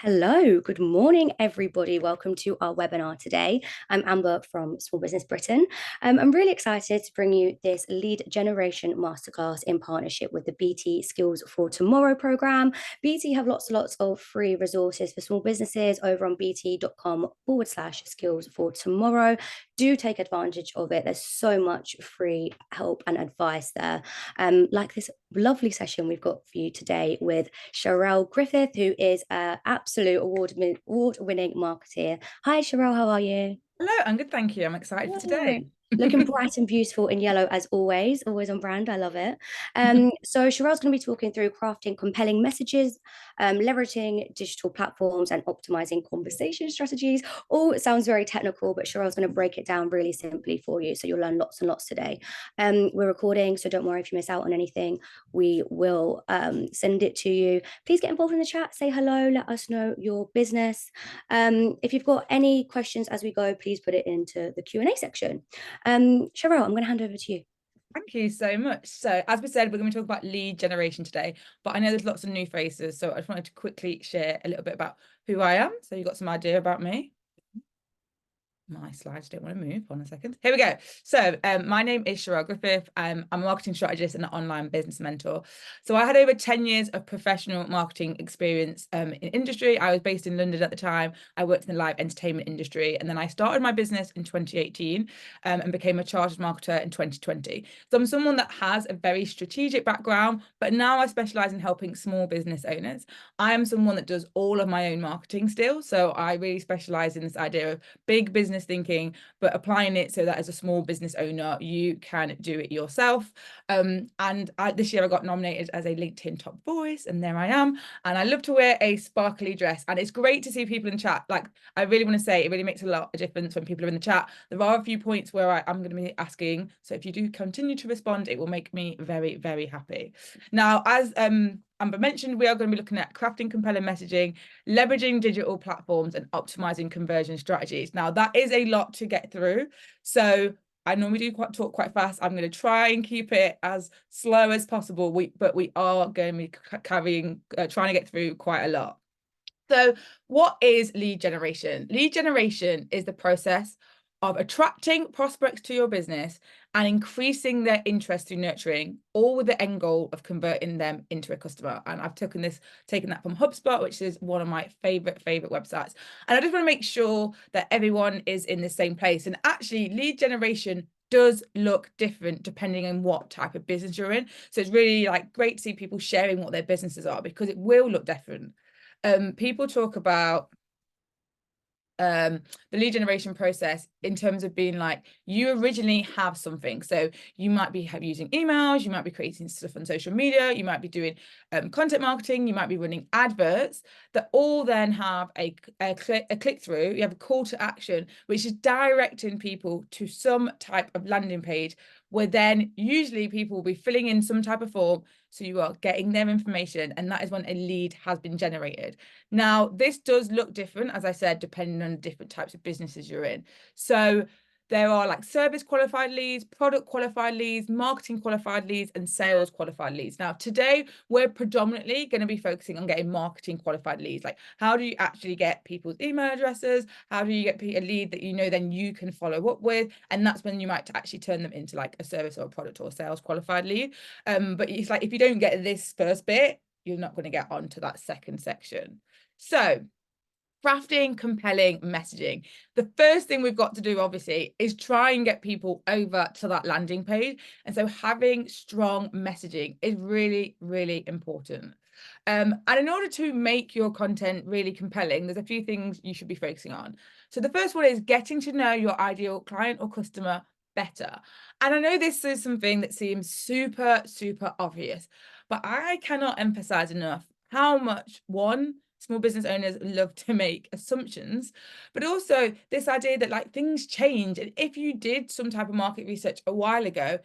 Hello, good morning, everybody. Welcome to our webinar today. I'm Amber from Small Business Britain. I'm really excited to bring you this Lead Generation Masterclass in partnership with the BT Skills for Tomorrow program. BT have lots and lots of free resources for small businesses over on bt.com/skills for tomorrow. Do take advantage of it. There's so much free help and advice there. Like this lovely session we've got for you today with Charelle Griffith, who is an absolute award-winning marketeer. Hi, Charelle, how are you? Hello, I'm good, thank you. I'm excited for Hello. today. Looking bright and beautiful in yellow as always on brand. I love it. So Sherelle's going to be talking through crafting compelling messages, leveraging digital platforms, and optimizing conversation strategies. All it sounds very technical, but Sherelle's going to break it down really simply for you, so you'll learn lots and lots today. We're recording, so don't worry if you miss out on anything. We will send it to you. Please get involved in the chat. Say hello. Let us know your business. If you've got any questions as we go, please put it into the Q&A section. Cheryl, I'm going to hand over to you. Thank you so much. So as we said, we're going to talk about lead generation today, but I know there's lots of new faces, so I just wanted to quickly share a little bit about who I am, so you got some idea about me. My slides don't want to move. On a second. Here we go. So my name is Charelle Griffith. I'm a marketing strategist and an online business mentor. So I had over 10 years of professional marketing experience in industry. I was based in London at the time. I worked in the live entertainment industry. And then I started my business in 2018 and became a chartered marketer in 2020. So I'm someone that has a very strategic background, but now I specialize in helping small business owners. I am someone that does all of my own marketing still. So I really specialize in this idea of big business thinking, but applying it so that as a small business owner, you can do it yourself. This year I got nominated as a LinkedIn top voice, and there I am. And I love to wear a sparkly dress, and it's great to see people in chat. Like, I really want to say it really makes a lot of difference when people are in the chat. There are a few points where I'm going to be asking, so if you do continue to respond, it will make me very, very happy. Now, as Amber mentioned, we are going to be looking at crafting compelling messaging, leveraging digital platforms, and optimizing conversion strategies. Now, that is a lot to get through. So I normally do talk quite fast. I'm going to try and keep it as slow as possible. But we are going to be trying to get through quite a lot. So what is lead generation? Lead generation is the process of attracting prospects to your business and increasing their interest through nurturing, all with the end goal of converting them into a customer. And I've taken that from HubSpot, which is one of my favorite websites. And I just want to make sure that everyone is in the same place. And actually, lead generation does look different depending on what type of business you're in. So it's really great to see people sharing what their businesses are, because it will look different. People talk about the lead generation process in terms of being like, you originally have something. So you might be using emails, you might be creating stuff on social media, you might be doing content marketing, you might be running adverts that all then have a click through. You have a call to action, which is directing people to some type of landing page, where then usually people will be filling in some type of form. So you are getting their information, and that is when a lead has been generated. Now, this does look different, as I said, depending on the different types of businesses you're in. So there are service qualified leads, product qualified leads, marketing qualified leads, and sales qualified leads. Now, today, we're predominantly going to be focusing on getting marketing qualified leads. Like, how do you actually get people's email addresses? How do you get a lead that then you can follow up with? And that's when you might actually turn them into a service or a product or a sales qualified lead. But it's if you don't get this first bit, you're not going to get onto that second section. So crafting compelling messaging. The first thing we've got to do, obviously, is try and get people over to that landing page. And so having strong messaging is really, really important. And in order to make your content really compelling, there's a few things you should be focusing on. So the first one is getting to know your ideal client or customer better. And I know this is something that seems super, super obvious, but I cannot emphasize enough how much, one, small business owners love to make assumptions, but also this idea that things change. And if you did some type of market research a while ago,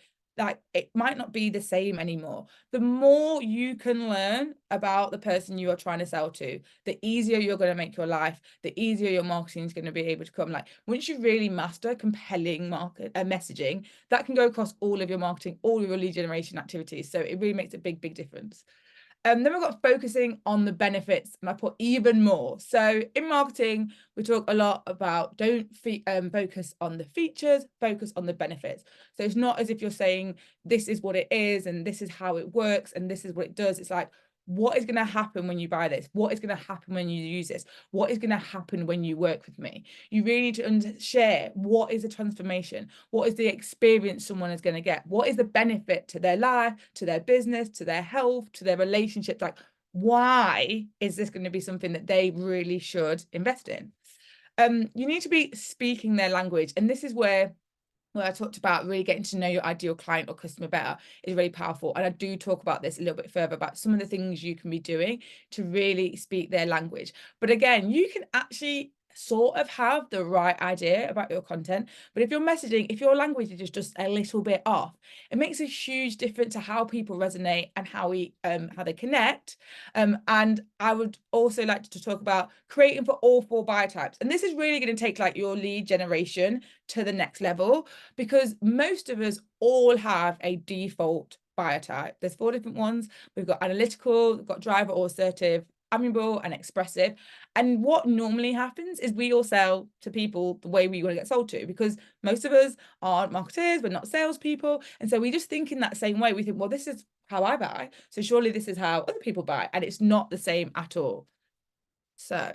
it might not be the same anymore. The more you can learn about the person you are trying to sell to, the easier you're going to make your life, the easier your marketing is going to be able to come. Once you really master compelling messaging, that can go across all of your marketing, all of your lead generation activities. So it really makes a big, big difference. Then we've got focusing on the benefits, and I put even more. So in marketing, we talk a lot about don't focus on the features, focus on the benefits. So it's not as if you're saying this is what it is and this is how it works and this is what it does. It's like, what is going to happen when you buy this? What is going to happen when you use this? What is going to happen when you work with me? You really need to share what is the transformation? What is the experience someone is going to get? What is the benefit to their life, to their business, to their health, to their relationships? Like, why is this going to be something that they really should invest in? You need to be speaking their language. And this is where I talked about really getting to know your ideal client or customer better is really powerful. And I do talk about this a little bit further about some of the things you can be doing to really speak their language. But again, you can actually sort of have the right idea about your content, but if your messaging, if your language is just a little bit off, it makes a huge difference to how people resonate and how they connect. And I would also like to talk about creating for all 4 buyer types, and this is really going to take like your lead generation to the next level, because most of us all have a default buyer type. There's 4 different ones. We've got analytical, we've got driver or assertive, amiable and expressive. And what normally happens is we all sell to people the way we want to get sold to, because most of us aren't marketers, we're not salespeople. And so we just think in that same way. We think, well, this is how I buy, so surely this is how other people buy. And it's not the same at all. So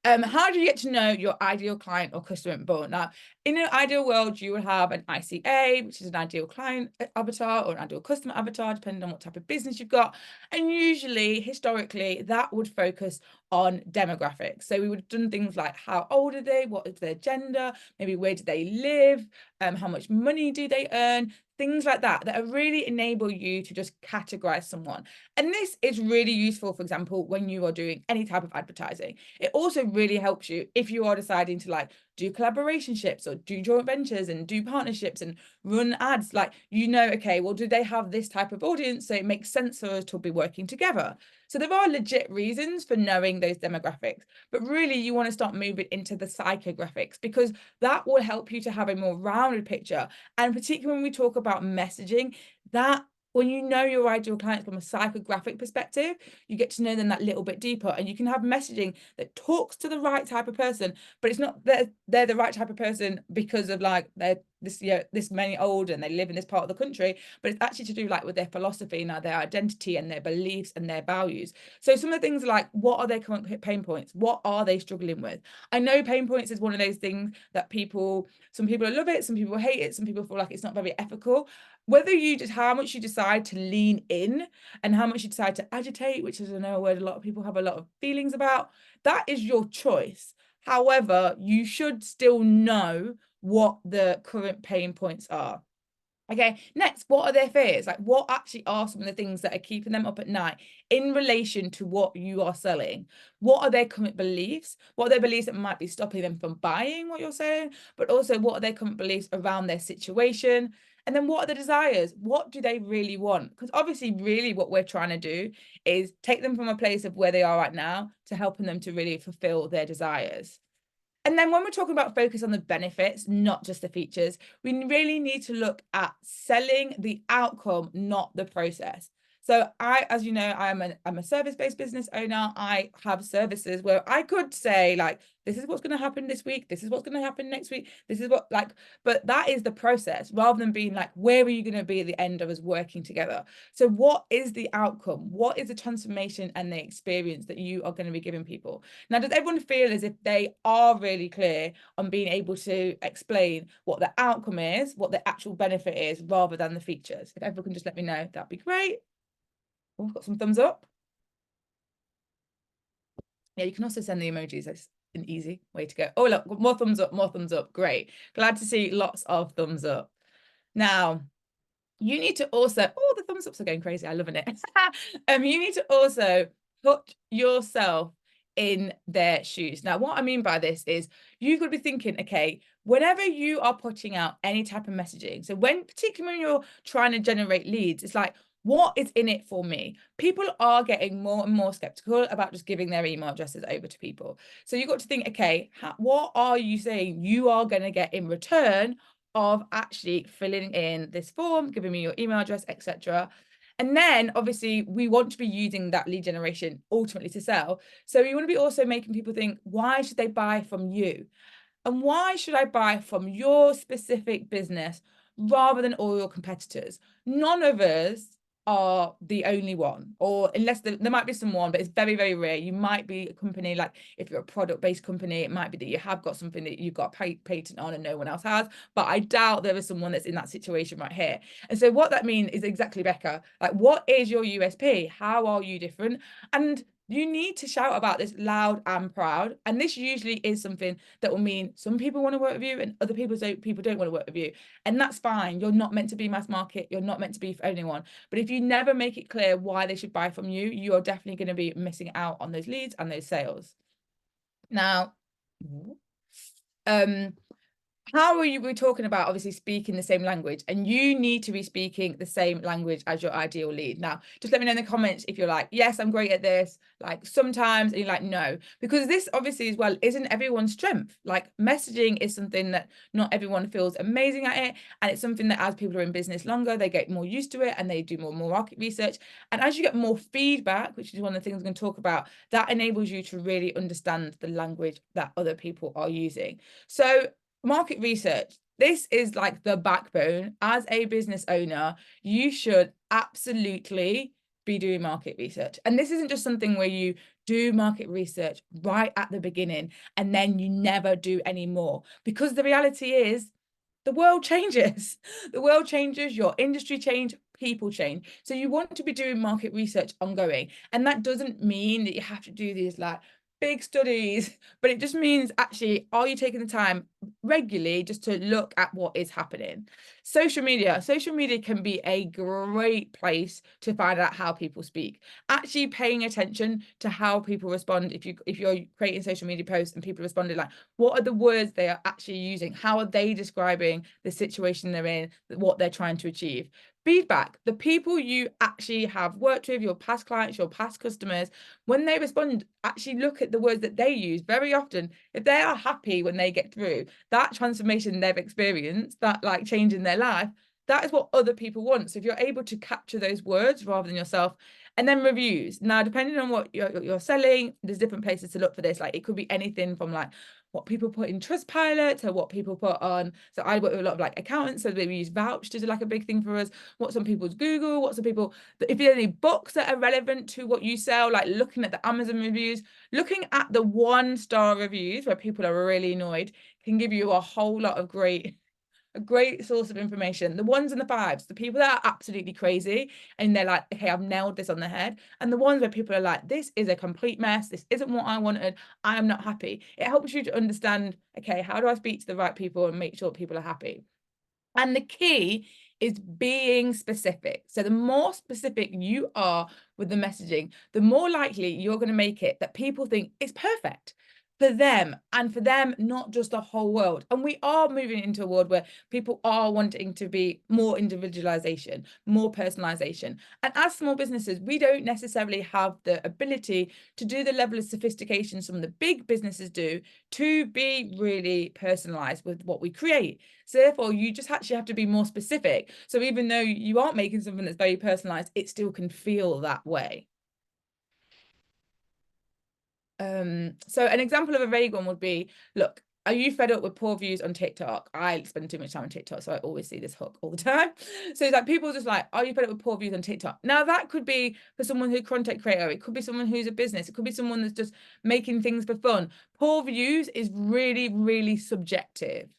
how do you get to know your ideal client or customer important? Now, in an ideal world, you would have an ICA, which is an ideal client avatar or an ideal customer avatar, depending on what type of business you've got. And usually, historically, that would focus on demographics. So we would have done things like how old are they, what is their gender, maybe where do they live, how much money do they earn, things like that really enable you to just categorize someone. And this is really useful, for example, when you are doing any type of advertising. It also really helps you if you are deciding to like do collaborationships or do joint ventures and do partnerships and run ads. Like, you know, okay, well, do they have this type of audience? So it makes sense for us to be working together. So there are legit reasons for knowing those demographics, but really you want to start moving into the psychographics, because that will help you to have a more rounded picture. And particularly when we talk about messaging, that when you know your ideal clients from a psychographic perspective, you get to know them that little bit deeper, and you can have messaging that talks to the right type of person, but it's not that they're the right type of person because of like they're this many old and they live in this part of the country, but it's actually to do like with their philosophy and their identity and their beliefs and their values. So some of the things like, what are their current pain points? What are they struggling with? I know pain points is one of those things that some people love it, some people hate it, some people feel like it's not very ethical. Whether you just how much you decide to lean in and how much you decide to agitate, which is, I know, a word a lot of people have a lot of feelings about, that is your choice. However, you should still know what the current pain points are. Okay, next, what are their fears? Like, what actually are some of the things that are keeping them up at night in relation to what you are selling? What are their current beliefs? What are their beliefs that might be stopping them from buying what you're saying? But also, what are their current beliefs around their situation? And then what are the desires? What do they really want? Because obviously, really what we're trying to do is take them from a place of where they are right now to helping them to really fulfill their desires. And then when we're talking about focus on the benefits, not just the features, we really need to look at selling the outcome, not the process. So as you know, I'm a service-based business owner. I have services where I could say like, this is what's going to happen this week. This is what's going to happen next week. This is what but that is the process rather than being like, where are you going to be at the end of us working together? So what is the outcome? What is the transformation and the experience that you are going to be giving people? Now, does everyone feel as if they are really clear on being able to explain what the outcome is, what the actual benefit is, rather than the features? If everyone can just let me know, that'd be great. Oh, we've got some thumbs up. Yeah, you can also send the emojis. That's an easy way to go. Oh, look, more thumbs up, more thumbs up. Great. Glad to see lots of thumbs up. Now, you need to also, oh, the thumbs ups are going crazy. I'm loving it. You need to also put yourself in their shoes. Now, what I mean by this is you've got to be thinking, okay, whenever you are putting out any type of messaging, so particularly when you're trying to generate leads, it's like, what is in it for me? People are getting more and more skeptical about just giving their email addresses over to people. So you've got to think, okay, what are you saying you are going to get in return of actually filling in this form, giving me your email address, etc. And then obviously we want to be using that lead generation ultimately to sell. So you want to be also making people think, why should they buy from you? And why should I buy from your specific business rather than all your competitors? None of us are the only one, or unless there might be someone, but it's very, very rare. You might be a company, like if you're a product-based company, it might be that you have got something that you've got a patent on and no one else has, but I doubt there is someone that's in that situation right here. And so what that means is exactly, Becca, like, what is your USP? How are you different? And you need to shout about this loud and proud. And this usually is something that will mean some people want to work with you and other people don't want to work with you. And that's fine. You're not meant to be mass market. You're not meant to be for anyone. But if you never make it clear why they should buy from you, you're definitely going to be missing out on those leads and those sales. Now, how are we talking about obviously speaking the same language, and you need to be speaking the same language as your ideal lead. Now, just let me know in the comments if you're like, yes, I'm great at this, like sometimes, and you're like, no, because this obviously as well isn't everyone's strength. Like, messaging is something that not everyone feels amazing at it, and it's something that as people are in business longer, they get more used to it and they do more market research. And as you get more feedback, which is one of the things I'm going to talk about, that enables you to really understand the language that other people are using. So market research, this is like the backbone. As a business owner, you should absolutely be doing market research. And this isn't just something where you do market research right at the beginning and then you never do any more, because the reality is the world changes. The world changes, your industry change, people change. So you want to be doing market research ongoing. And that doesn't mean that you have to do these like big studies, but it just means, actually, are you taking the time regularly just to look at what is happening? Social media can be a great place to find out how people speak. Actually paying attention to how people respond. If you're creating social media posts and people responded, like, what are the words they are actually using? How are they describing the situation they're in, what they're trying to achieve? Feedback, the people you actually have worked with, your past clients, your past customers, when they respond, actually look at the words that they use. Very often, if they are happy when they get through that transformation they've experienced, that like change in their life, that is what other people want. So if you're able to capture those words rather than yourself. And then reviews. Now, depending on what you're selling, there's different places to look for this. Like, it could be anything from like what people put in Trustpilot to what people put on. So I work with a lot of like accountants, so they use Vouch as like a big thing for us. What some people's Google, what some people, if there's any books that are relevant to what you sell, like looking at the Amazon reviews, looking at the 1-star reviews where people are really annoyed, can give you a whole lot of a great source of information. The 1s and the 5s, the people that are absolutely crazy and they're like, okay, I've nailed this on the head. And the ones where people are like, this is a complete mess. This isn't what I wanted. I am not happy. It helps you to understand, okay, how do I speak to the right people and make sure people are happy? And the key is being specific. So the more specific you are with the messaging, the more likely you're going to make it that people think it's perfect for them, and for them, not just the whole world. And we are moving into a world where people are wanting to be more individualization, more personalization. And as small businesses, we don't necessarily have the ability to do the level of sophistication some of the big businesses do to be really personalized with what we create. So therefore, you just actually have to be more specific. So even though you aren't making something that's very personalized, it still can feel that way. So an example of a vague one would be, look, are you fed up with poor views on TikTok? I spend too much time on TikTok, so I always see this hook all the time. So it's like, people just like, are you fed up with poor views on TikTok? Now that could be for someone who's a content creator. It could be someone who's a business. It could be someone that's just making things for fun. Poor views is really, really subjective.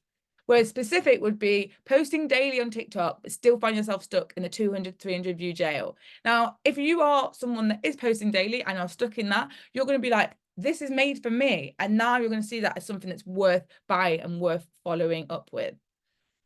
Whereas specific would be posting daily on TikTok, but still find yourself stuck in the 200, 300 view jail. Now, if you are someone that is posting daily and are stuck in that, you're going to be like, this is made for me. And now you're going to see that as something that's worth buying and worth following up with.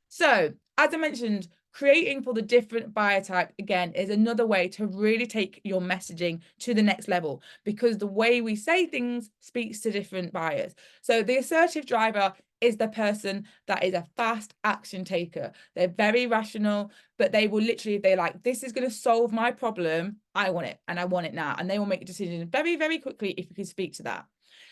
So, as I mentioned, creating for the different buyer type, again, is another way to really take your messaging to the next level, because the way we say things speaks to different buyers. So the assertive driver is the person that is a fast action taker. They're very rational, but they will literally, they're like, this is going to solve my problem. I want it, and I want it now. And they will make a decision very, very quickly if you can speak to that.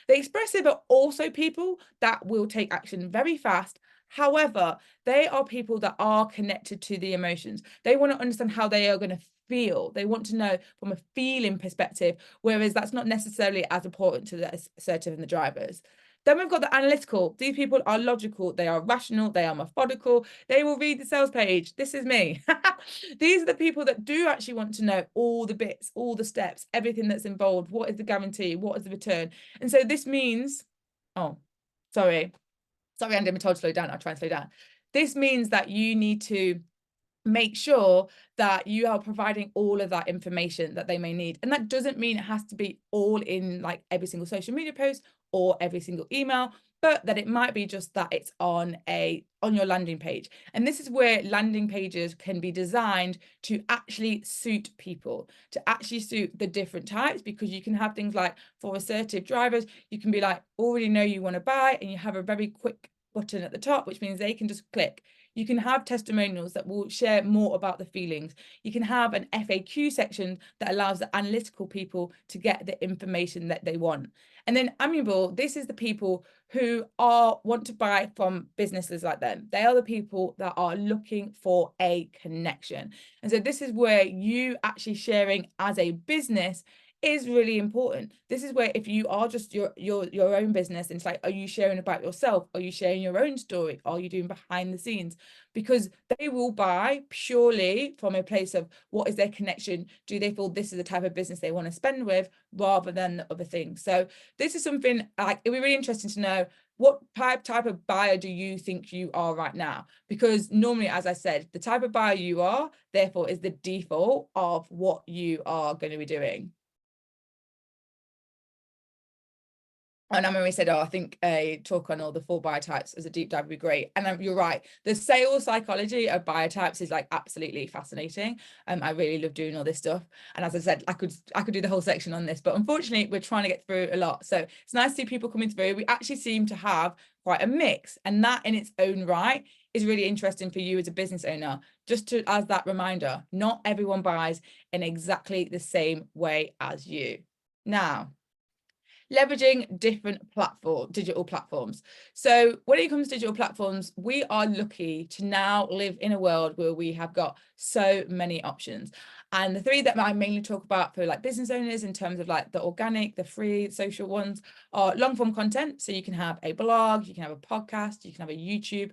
The expressive are also people that will take action very fast. However, they are people that are connected to the emotions. They want to understand how they are going to feel. They want to know from a feeling perspective, whereas that's not necessarily as important to the assertive and the drivers. Then we've got the analytical. These people are logical, they are rational, they are methodical, they will read the sales page. This is me. These are the people that do actually want to know all the bits, all the steps, everything that's involved. What is the guarantee? What is the return? And so this means, oh, sorry, Andy, I'm told to slow down. I'll try and slow down. This means that you need to make sure that you are providing all of that information that they may need. And that doesn't mean it has to be all in like every single social media post or every single email, but that it might be just that it's on your landing page. And this is where landing pages can be designed to actually suit people, to actually suit the different types, because you can have things like, for assertive drivers, you can be like, already know you want to buy, and you have a very quick button at the top, which means they can just click. You can have testimonials that will share more about the feelings. You can have an FAQ section that allows the analytical people to get the information that they want. And then amiable, this is the people who want to buy from businesses like them. They are the people that are looking for a connection. And so this is where you actually sharing as a business is really important. This is where, if you are just your own business, and it's like, are you sharing about yourself? Are you sharing your own story? Are you doing behind the scenes? Because they will buy purely from a place of what is their connection. Do they feel this is the type of business they want to spend with, rather than the other things? So this is something like, it'd be really interesting to know, what type of buyer do you think you are right now? Because normally, as I said, the type of buyer you are, therefore, is the default of what you are going to be doing. And Anne-Marie said, I think a talk on all the 4 buyer types as a deep dive would be great. And you're right. The sales psychology of buyer types is like absolutely fascinating. I really love doing all this stuff. And as I said, I could do the whole section on this, but unfortunately, we're trying to get through a lot. So it's nice to see people coming through. We actually seem to have quite a mix, and that in its own right is really interesting for you as a business owner. Just as that reminder, not everyone buys in exactly the same way as you. Now, leveraging different digital platforms. So when it comes to digital platforms, we are lucky to now live in a world where we have got so many options. And the 3 that I mainly talk about for like business owners in terms of like the organic, the free, social ones are long form content. So you can have a blog, you can have a podcast, you can have a YouTube.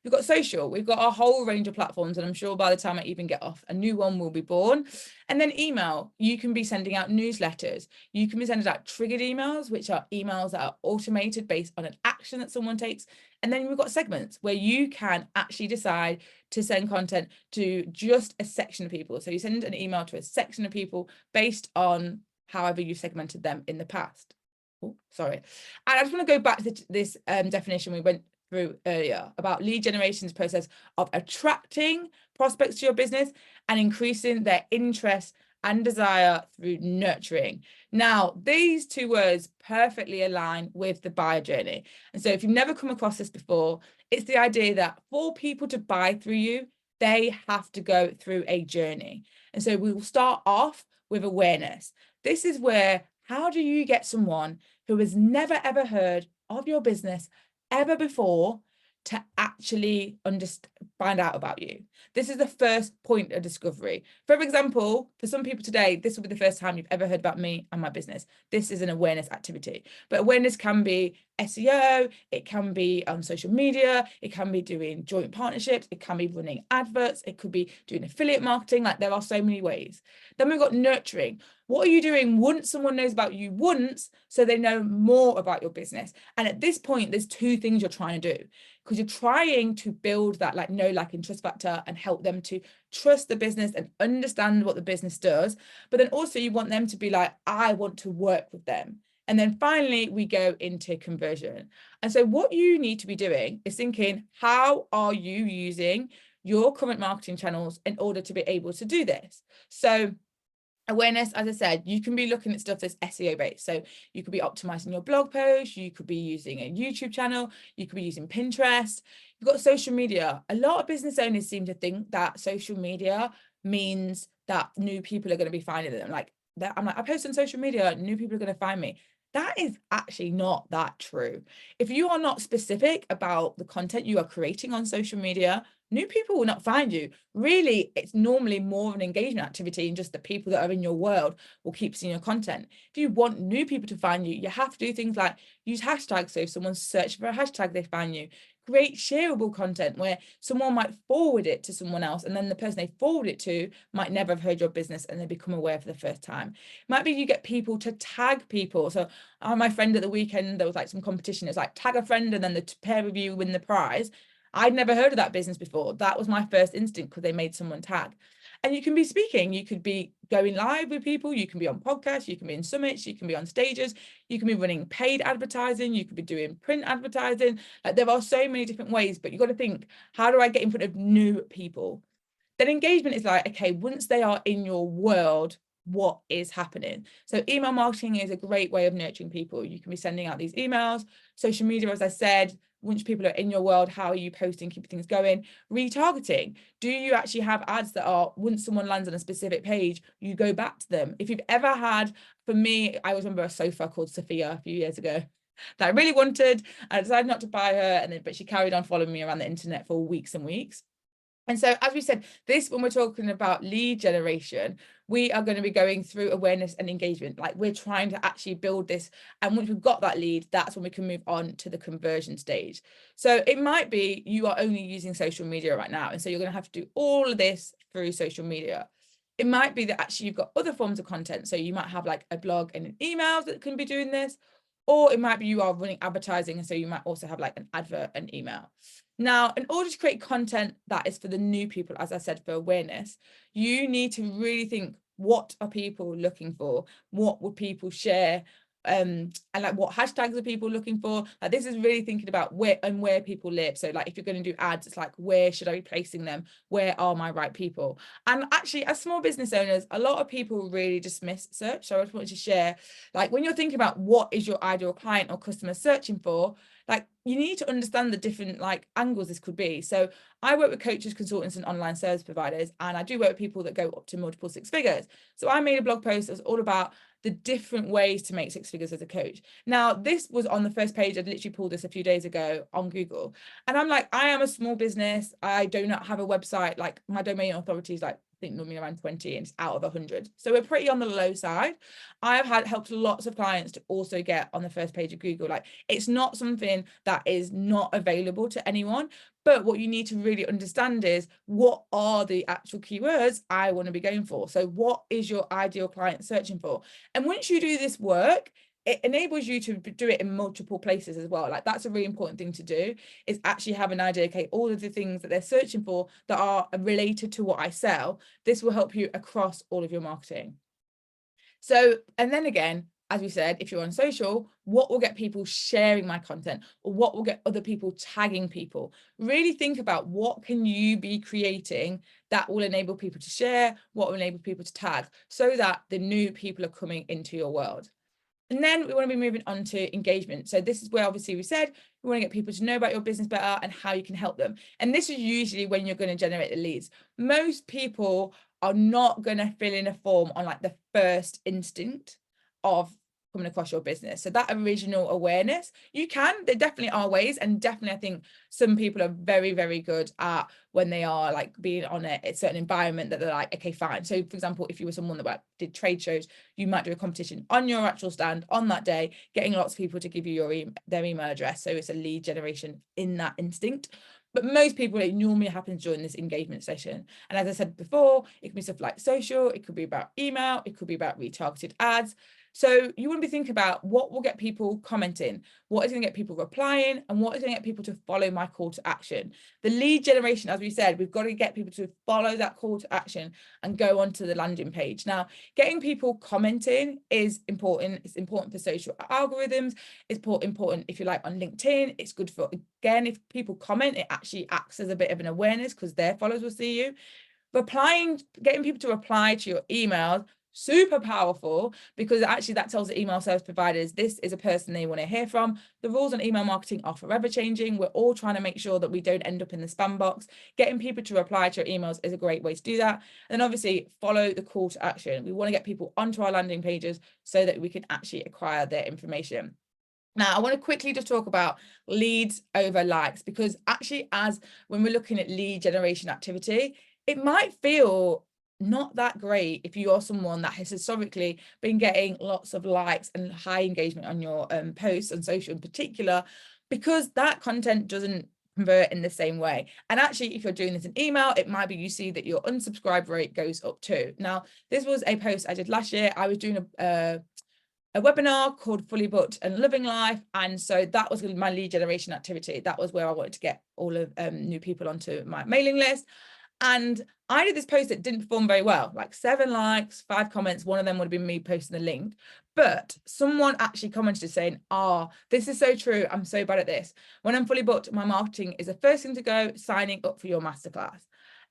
We've got social, we've got a whole range of platforms, and I'm sure by the time I even get off, a new one will be born. And then email, you can be sending out newsletters, you can be sending out triggered emails, which are emails that are automated based on an action that someone takes. And then we've got segments where you can actually decide to send content to just a section of people. So you send an email to a section of people based on however you segmented them in the past. Oh, sorry. And I just want to go back to this definition we went through earlier about lead generation's process of attracting prospects to your business and increasing their interest and desire through nurturing. Now, these 2 words perfectly align with the buyer journey. And so if you've never come across this before, it's the idea that for people to buy through you, they have to go through a journey. And so we will start off with awareness. This is where, how do you get someone who has never ever heard of your business ever before to actually find out about you? This is the first point of discovery. For example, for some people today, this will be the first time you've ever heard about me and my business. This is an awareness activity, but awareness can be SEO, it can be on social media, it can be doing joint partnerships, it can be running adverts, it could be doing affiliate marketing. Like, there are so many ways. Then we've got nurturing. What are you doing once someone knows about you once, so they know more about your business? And at this point, there's 2 things you're trying to do, because you're trying to build that like know, like, and trust factor and help them to trust the business and understand what the business does. But then also you want them to be like, I want to work with them. And then finally, we go into conversion. And so what you need to be doing is thinking, how are you using your current marketing channels in order to be able to do this? So awareness, as I said, you can be looking at stuff that's SEO based. So you could be optimizing your blog post, you could be using a YouTube channel, you could be using Pinterest. You've got social media. A lot of business owners seem to think that social media means that new people are going to be finding them. I'm like, I post on social media, new people are going to find me. That is actually not that true. If you are not specific about the content you are creating on social media, new people will not find you. Really, it's normally more of an engagement activity, and just the people that are in your world will keep seeing your content. If you want new people to find you, you have to do things like use hashtags. So if someone's searching for a hashtag, they find you. Create shareable content where someone might forward it to someone else, and then the person they forward it to might never have heard your business and they become aware for the first time. It might be you get people to tag people. So my friend at the weekend, there was like some competition. It's like tag a friend and then the pair of you win the prize. I'd never heard of that business before. That was my first instinct because they made someone tag. And you can be speaking, you could be going live with people, you can be on podcasts, you can be in summits, you can be on stages, you can be running paid advertising, you could be doing print advertising. Like, there are so many different ways, but you've got to think, how do I get in front of new people? Then engagement is like, okay, once they are in your world, what is happening? So email marketing is a great way of nurturing people. You can be sending out these emails. Social media, as I said, once people are in your world, how are you posting, keep things going? Retargeting. Do you actually have ads that are, once someone lands on a specific page, you go back to them? If you've ever had, for me, I remember a sofa called Sophia a few years ago that I really wanted. I decided not to buy her, but she carried on following me around the internet for weeks and weeks. And so, as we said, when we're talking about lead generation, we are going to be going through awareness and engagement. Like, we're trying to actually build this. And once we've got that lead, that's when we can move on to the conversion stage. So it might be you are only using social media right now. And so you're going to have to do all of this through social media. It might be that actually you've got other forms of content. So you might have like a blog and an email that can be doing this. Or it might be you are running advertising. And so you might also have like an advert and email. Now, in order to create content that is for the new people, as I said, for awareness, you need to really think, what are people looking for? What would people share? And like, what hashtags are people looking for? Like, this is really thinking about where people live. So like, if you're going to do ads, it's like, where should I be placing them? Where are my right people? And actually, as small business owners, a lot of people really dismiss search. So I just wanted to share, like, when you're thinking about what is your ideal client or customer searching for, like, you need to understand the different like angles this could be. So I work with coaches, consultants, and online service providers, and I do work with people that go up to multiple six figures. So I made a blog post that was all about the different ways to make six figures as a coach. Now, this was on the first page. I literally pulled this a few days ago on Google. And I'm like, I am a small business. I do not have a website. Like, my domain authority is like, I think normally around 20, and it's out of 100. So we're pretty on the low side. I have helped lots of clients to also get on the first page of Google. Like, it's not something that is not available to anyone. But what you need to really understand is, what are the actual keywords I want to be going for? So what is your ideal client searching for? And once you do this work, it enables you to do it in multiple places as well. Like, that's a really important thing to do, is actually have an idea, okay, all of the things that they're searching for that are related to what I sell. This will help you across all of your marketing. So, and then again, as we said, if you're on social, what will get people sharing my content, or what will get other people tagging people? Really think about, what can you be creating that will enable people to share, what will enable people to tag, so that the new people are coming into your world. And then we want to be moving on to engagement. So this is where, obviously, we said we want to get people to know about your business better and how you can help them. And this is usually when you're going to generate the leads. Most people are not going to fill in a form on like the first instinct of coming across your business. So that original awareness, you can, there definitely are ways, and definitely I think some people are very, very good at, when they are like being on a certain environment, that they're like, okay, fine. So for example, if you were someone that did trade shows, you might do a competition on your actual stand on that day, getting lots of people to give you their email address. So it's a lead generation in that instinct. But most people, it normally happens during this engagement session. And as I said before, it can be stuff like social, it could be about email, it could be about retargeted ads. So you want to be thinking about, what will get people commenting, what is going to get people replying, and what is going to get people to follow my call to action. The lead generation, as we said, we've got to get people to follow that call to action and go onto the landing page. Now, getting people commenting is important. It's important for social algorithms. It's important if you like on LinkedIn. It's good for, again, if people comment, it actually acts as a bit of an awareness because their followers will see you. Replying, getting people to reply to your emails super powerful, because actually that tells the email service providers this is a person they want to hear from. The rules on email marketing are forever changing. We're all trying to make sure that we don't end up in the spam box. Getting people to reply to your emails is a great way to do that. And then obviously follow the call to action. We want to get people onto our landing pages so that we can actually acquire their information. Now, I want to quickly just talk about leads over likes, because actually, when we're looking at lead generation activity, it might feel not that great if you are someone that has historically been getting lots of likes and high engagement on your posts on social in particular, because that content doesn't convert in the same way. And actually, if you're doing this in email, it might be you see that your unsubscribe rate goes up too. Now, this was a post I did last year. I was doing a webinar called Fully Booked and Loving Life. And so that was my lead generation activity. That was where I wanted to get all of new people onto my mailing list. And I did this post that didn't perform very well, like 7 likes, 5 comments. One of them would have been me posting the link. But someone actually commented saying, this is so true. I'm so bad at this. When I'm fully booked, my marketing is the first thing to go, signing up for your masterclass.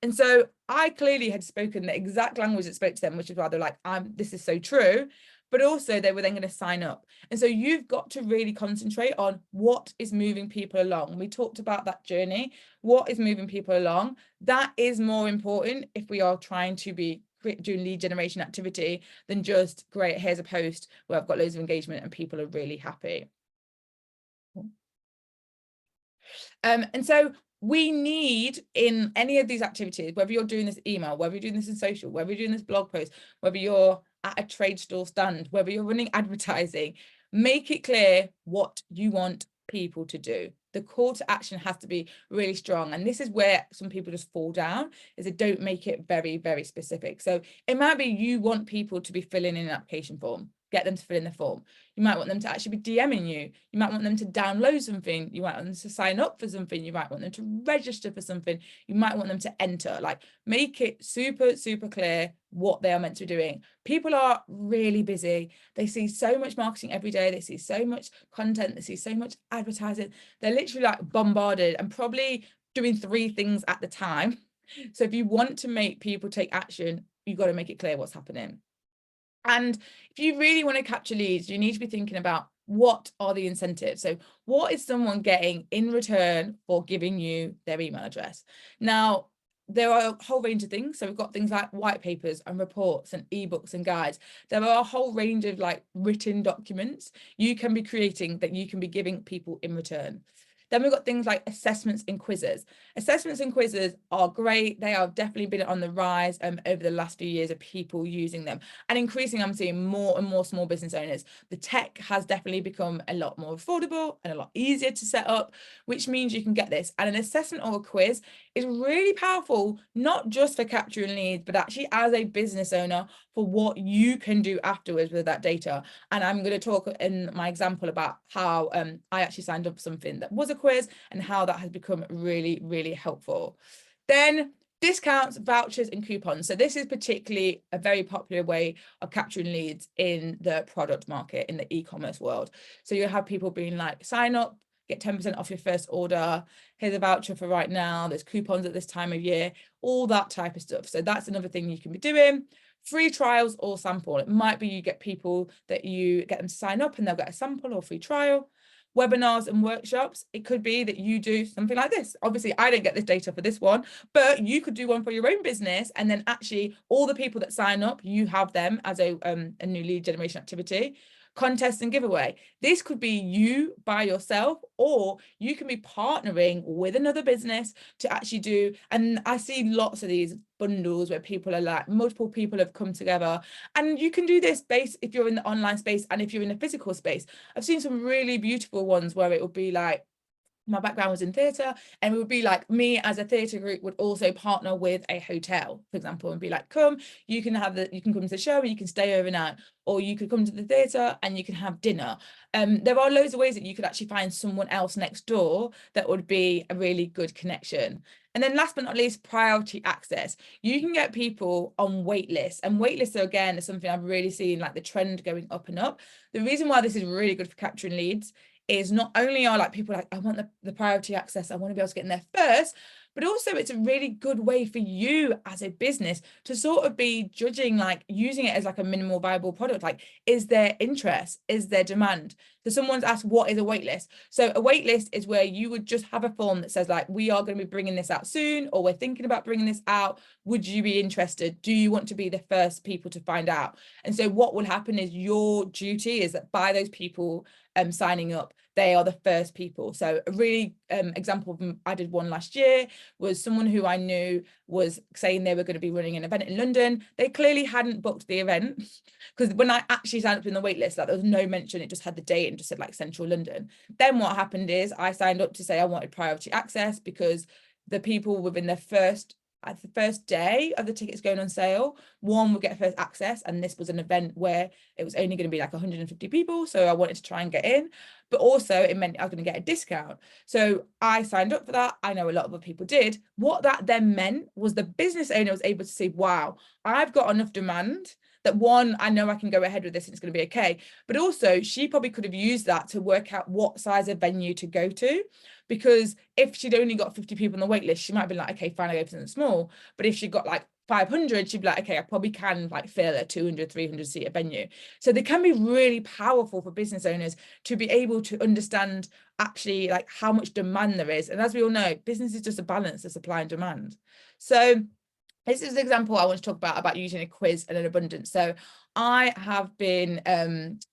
And so I clearly had spoken the exact language that spoke to them, which is rather like, this is so true. But also they were then going to sign up. And so you've got to really concentrate on what is moving people along. We talked about that journey. What is moving people along? That is more important if we are trying to be doing lead generation activity than just, great, here's a post where I've got loads of engagement and people are really happy. And so we need, in any of these activities, whether you're doing this email, whether you're doing this in social, whether you're doing this blog post, whether you're at a trade store stand, whether you're running advertising, make it clear what you want people to do. The call to action has to be really strong. And this is where some people just fall down, is they don't make it very, very specific. So it might be you want people to be filling in an application form. Get them to fill in the form. You might want them to actually be DMing you. You might want them to download something. You might want them to sign up for something. You might want them to register for something. You might want them to enter. Like, make it super, super clear what they are meant to be doing. People are really busy. They see so much marketing every day. They see so much content. They see so much advertising. They're literally like bombarded and probably doing 3 things at the time. So if you want to make people take action, you've got to make it clear what's happening. And if you really want to capture leads, you need to be thinking about, what are the incentives? So what is someone getting in return for giving you their email address? Now, there are a whole range of things. So we've got things like white papers and reports and ebooks and guides. There are a whole range of like written documents you can be creating that you can be giving people in return. Then we've got things like assessments and quizzes. Assessments and quizzes are great. They have definitely been on the rise over the last few years of people using them. And increasingly, I'm seeing more and more small business owners. The tech has definitely become a lot more affordable and a lot easier to set up, which means you can get this. And an assessment or a quiz is really powerful, not just for capturing leads, but actually as a business owner for what you can do afterwards with that data. And I'm going to talk in my example about how I actually signed up for something that was a quiz and how that has become really, really helpful. Then discounts, vouchers, and coupons. So this is particularly a very popular way of capturing leads in the product market, in the e-commerce world. So you have people being like, sign up, get 10% off your first order. Here's a voucher for right now. There's coupons at this time of year, all that type of stuff. So that's another thing you can be doing. Free trials or sample. It might be you get people that you get them to sign up and they'll get a sample or free trial. Webinars and workshops. It could be that you do something like this. Obviously, I don't get this data for this one, but you could do one for your own business. And then actually all the people that sign up, you have them as a new lead generation activity. Contest and giveaway. This could be you by yourself, or you can be partnering with another business to actually do, and I see lots of these bundles where people are like, multiple people have come together, and you can do this based if you're in the online space and if you're in a physical space. I've seen some really beautiful ones where it would be like, my background was in theatre, and it would be like me as a theatre group would also partner with a hotel, for example, and be like, come, you can come to the show and you can stay overnight, or you could come to the theatre and you can have dinner. There are loads of ways that you could actually find someone else next door that would be a really good connection. And then last but not least, priority access. You can get people on wait lists, and wait lists are, again, is something I've really seen like the trend going up and up. The reason why this is really good for capturing leads is not only are like people like, I want the priority access, I want to be able to get in there first, but also it's a really good way for you as a business to sort of be judging, like using it as like a minimal viable product. Like, is there interest? Is there demand? So someone's asked, what is a wait list? So a wait list is where you would just have a form that says like, we are going to be bringing this out soon, or we're thinking about bringing this out. Would you be interested? Do you want to be the first people to find out? And so what will happen is your duty is that by those people signing up, they are the first people. So a really example of, I did one last year, was someone who I knew was saying they were going to be running an event in London. They clearly hadn't booked the event, because when I actually signed up in the wait list, like, there was no mention, it just had the date and just said like Central London. Then what happened is I signed up to say I wanted priority access, because the people within the first day of the tickets going on sale, one would get first access, and this was an event where it was only going to be like 150 people, so I wanted to try and get in, but also it meant I was going to get a discount. So I signed up for that. I know a lot of other people did. What that then meant was the business owner was able to see, wow, I've got enough demand that, one, I know I can go ahead with this and it's going to be okay, but also she probably could have used that to work out what size of venue to go to, because if she'd only got 50 people on the wait list, she might be like, okay, fine, I'll go for something small. But if she got like 500, she'd be like, okay, I probably can like fill a 200, 300 seat venue. So they can be really powerful for business owners to be able to understand actually like how much demand there is. And as we all know, business is just a balance of supply and demand. So this is an example I want to talk about using a quiz and an abundance. So I have been,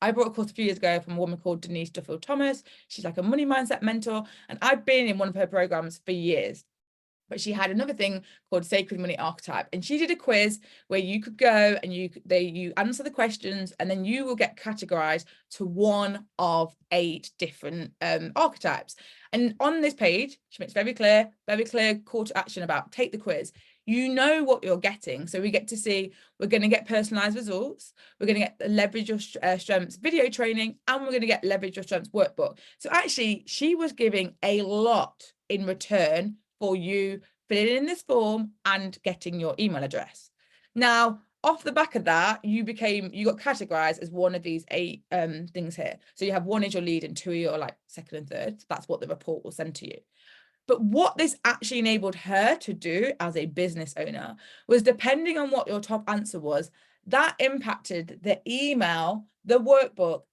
I brought a course a few years ago from a woman called Denise Duffield Thomas. She's like a money mindset mentor, and I've been in one of her programs for years. But she had another thing called Sacred Money Archetype, and she did a quiz where you could go and you answer the questions, and then you will get categorized to one of 8 different archetypes. And on this page, she makes very clear call to action about take the quiz. You know what you're getting. So we get to see, we're going to get personalized results, we're going to get the Leverage Your Strengths video training, and we're going to get Leverage Your Strengths workbook. So actually, she was giving a lot in return for you filling in this form and getting your email address. Now, off the back of that, you got categorized as one of these 8 things here. So you have 1 is your lead and 2 are your like second and third. So that's what the report will send to you. But what this actually enabled her to do as a business owner was, depending on what your top answer was, that impacted the email, the workbook,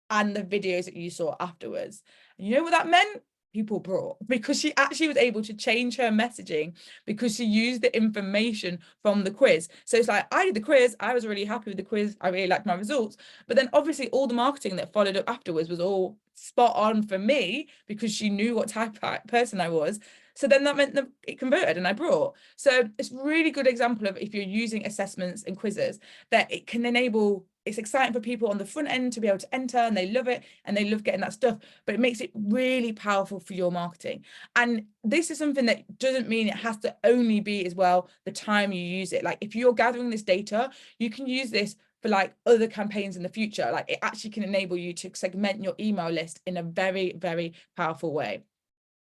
and the videos that you saw afterwards. And you know what that meant? People brought, because she actually was able to change her messaging because she used the information from the quiz. So it's like, I did the quiz, I was really happy with the quiz, I really liked my results, but then obviously all the marketing that followed up afterwards was all spot on for me, because she knew what type of person I was. So then that meant that it converted and I brought. So it's a really good example of, if you're using assessments and quizzes, that it can enable, it's exciting for people on the front end to be able to enter, and they love it and they love getting that stuff, but it makes it really powerful for your marketing. And this is something that doesn't mean it has to only be as well the time you use it. Like, if you're gathering this data, you can use this for like other campaigns in the future. Like, it actually can enable you to segment your email list in a very, very powerful way.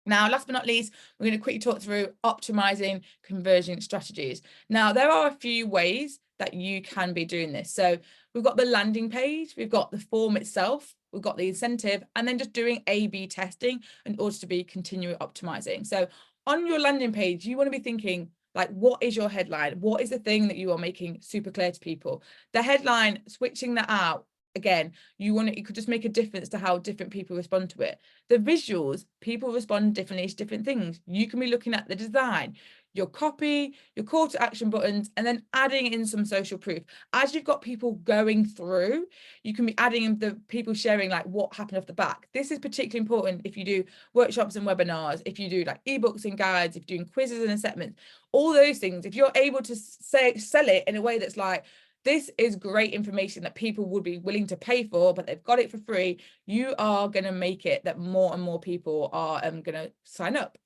Now, last but not least, we're going to quickly talk through optimizing conversion strategies. Now, there are a few ways that you can be doing this. So we've got the landing page, we've got the form itself, we've got the incentive, and then just doing A/B testing in order to be continually optimizing. So on your landing page, you want to be thinking, like, what is your headline? What is the thing that you are making super clear to people? The headline, switching that out, again, it could just make a difference to how different people respond to it. The visuals, people respond differently to different things. You can be looking at the design, your copy, your call to action buttons, and then adding in some social proof. As you've got people going through, you can be adding in the people sharing like what happened off the back. This is particularly important if you do workshops and webinars, if you do like ebooks and guides, if you're doing quizzes and assessments, all those things. If you're able to sell it in a way that's like, this is great information that people would be willing to pay for, but they've got it for free, you are going to make it that more and more people are going to sign up.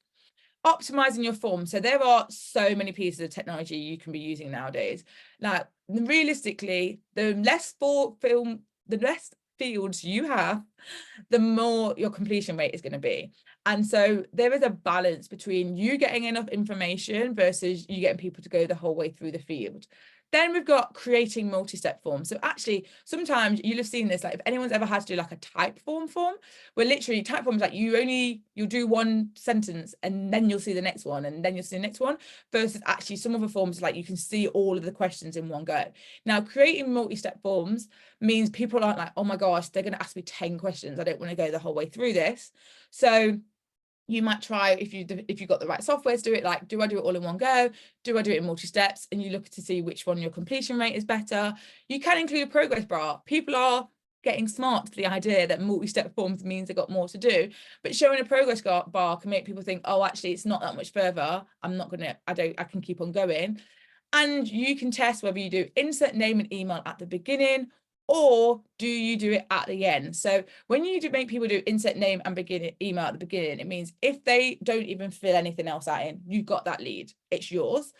Optimizing your form. So there are so many pieces of technology you can be using nowadays. Now, realistically, the less fields you have, the more your completion rate is going to be. And so there is a balance between you getting enough information versus you getting people to go the whole way through the field. Then we've got creating multi-step forms. So actually, sometimes you'll have seen this, like if anyone's ever had to do like a type form, where literally type forms like you'll do one sentence and then you'll see the next one and then you'll see the next one, versus actually some other forms like you can see all of the questions in one go. Now, creating multi-step forms means people aren't like, oh my gosh, they're going to ask me 10 questions. I don't want to go the whole way through this. So you might try, if you've got the right software to do it, like, do I do it all in one go? Do I do it in multi-steps? And you look to see which one your completion rate is better. You can include a progress bar. People are getting smart to the idea that multi-step forms means they've got more to do, but showing a progress bar can make people think, oh, actually, it's not that much further. I can keep on going. And you can test whether you do insert name and email at the beginning, or do you do it at the end? So when you do make people do insert name and email at the beginning, it means if they don't even fill anything else out in, you've got that lead, it's yours.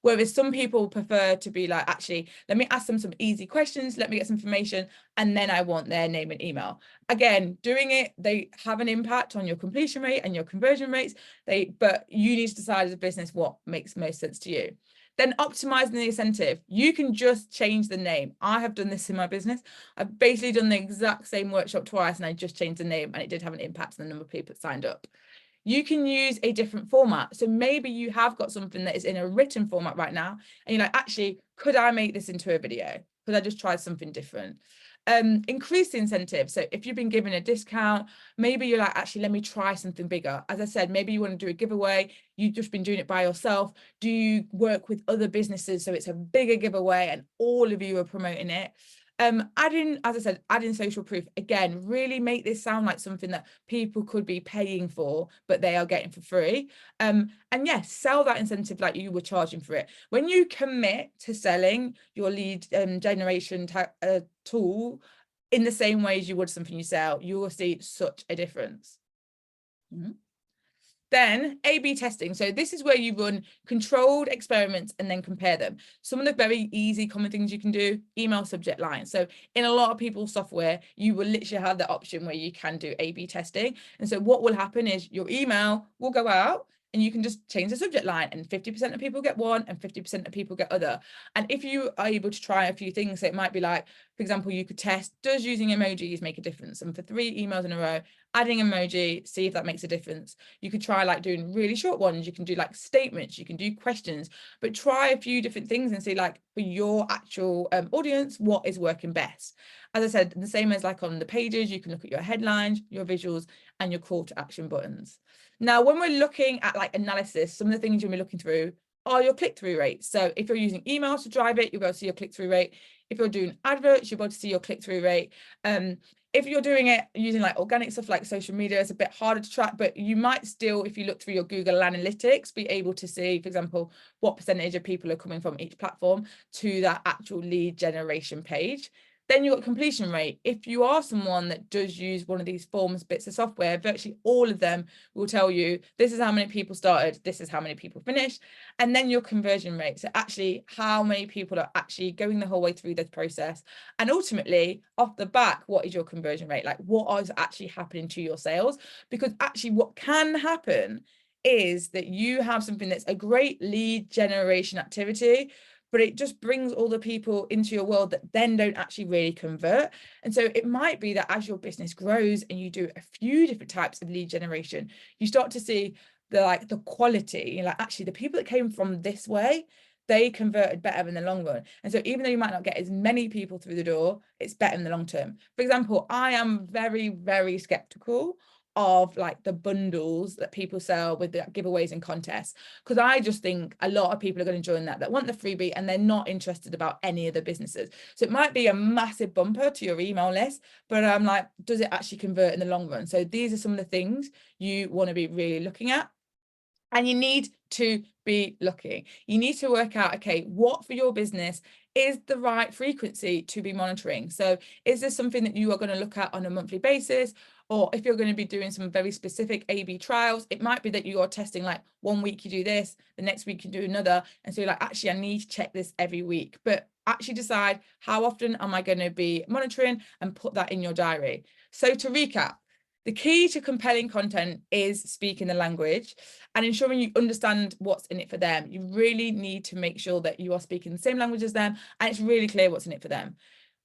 Whereas some people prefer to be like, actually, let me ask them some easy questions, let me get some information, and then I want their name and email. Again, doing it, they have an impact on your completion rate and your conversion rates, but you need to decide as a business what makes most sense to you. Then optimizing the incentive, you can just change the name. I have done this in my business. I've basically done the exact same workshop twice and I just changed the name and it did have an impact on the number of people that signed up. You can use a different format. So maybe you have got something that is in a written format right now and you're like, actually, could I make this into a video? Could I just try something different? Increase the incentive. So if you've been given a discount, maybe you're like, actually, let me try something bigger. As I said, maybe you want to do a giveaway. You've just been doing it by yourself. Do you work with other businesses so it's a bigger giveaway and all of you are promoting it? Adding, as I said, adding social proof, again, really make this sound like something that people could be paying for, but they are getting for free. And yes, sell that incentive like you were charging for it. When you commit to selling your lead generation tool in the same way as you would something you sell, you will see such a difference. Then A/B testing. So this is where you run controlled experiments and then compare them. Some of the very easy common things you can do, email subject line. So in a lot of people's software, you will literally have the option where you can do A/B testing. And so what will happen is your email will go out and you can just change the subject line and 50% of people get one and 50% of people get other. And if you are able to try a few things, so it might be like, for example, you could test, does using emojis make a difference? And for 3 emails in a row, adding emoji, see if that makes a difference. You could try like doing really short ones. You can do like statements, you can do questions, but try a few different things and see like for your actual audience, what is working best. As I said, the same as like on the pages, you can look at your headlines, your visuals, and your call to action buttons. Now, when we're looking at like analysis, some of the things you'll be looking through are your click-through rates. So if you're using emails to drive it, you'll be able to see your click-through rate. If you're doing adverts, you'll be able to see your click-through rate. If you're doing it using like organic stuff like social media, it's a bit harder to track, but you might still, if you look through your Google Analytics, be able to see, for example, what percentage of people are coming from each platform to that actual lead generation page. Then you've got completion rate. If you are someone that does use one of these forms, bits of software, virtually all of them will tell you, this is how many people started, this is how many people finished, and then your conversion rate. So actually how many people are actually going the whole way through this process. And ultimately, off the back, what is your conversion rate? Like what is actually happening to your sales? Because actually what can happen is that you have something that's a great lead generation activity, but it just brings all the people into your world that then don't actually really convert. And so it might be that as your business grows and you do a few different types of lead generation, you start to see the quality, like actually the people that came from this way, they converted better in the long run. And so even though you might not get as many people through the door, it's better in the long term. For example, I am very, very skeptical of like the bundles that people sell with the giveaways and contests, because I just think a lot of people are going to join that want the freebie and they're not interested about any of the businesses. So it might be a massive bumper to your email list, but I'm like, does it actually convert in the long run? So these are some of the things you want to be really looking at. And you need to be looking. You need to work out, okay, what for your business is the right frequency to be monitoring? So is this something that you are going to look at on a monthly basis? Or if you're going to be doing some very specific A/B trials, it might be that you are testing like 1 week you do this, the next week you do another. And so you're like, actually, I need to check this every week. But actually decide how often am I going to be monitoring and put that in your diary. So to recap, The key to compelling content is speaking the language and ensuring you understand what's in it for them. You really need to make sure that you are speaking the same language as them and it's really clear what's in it for them.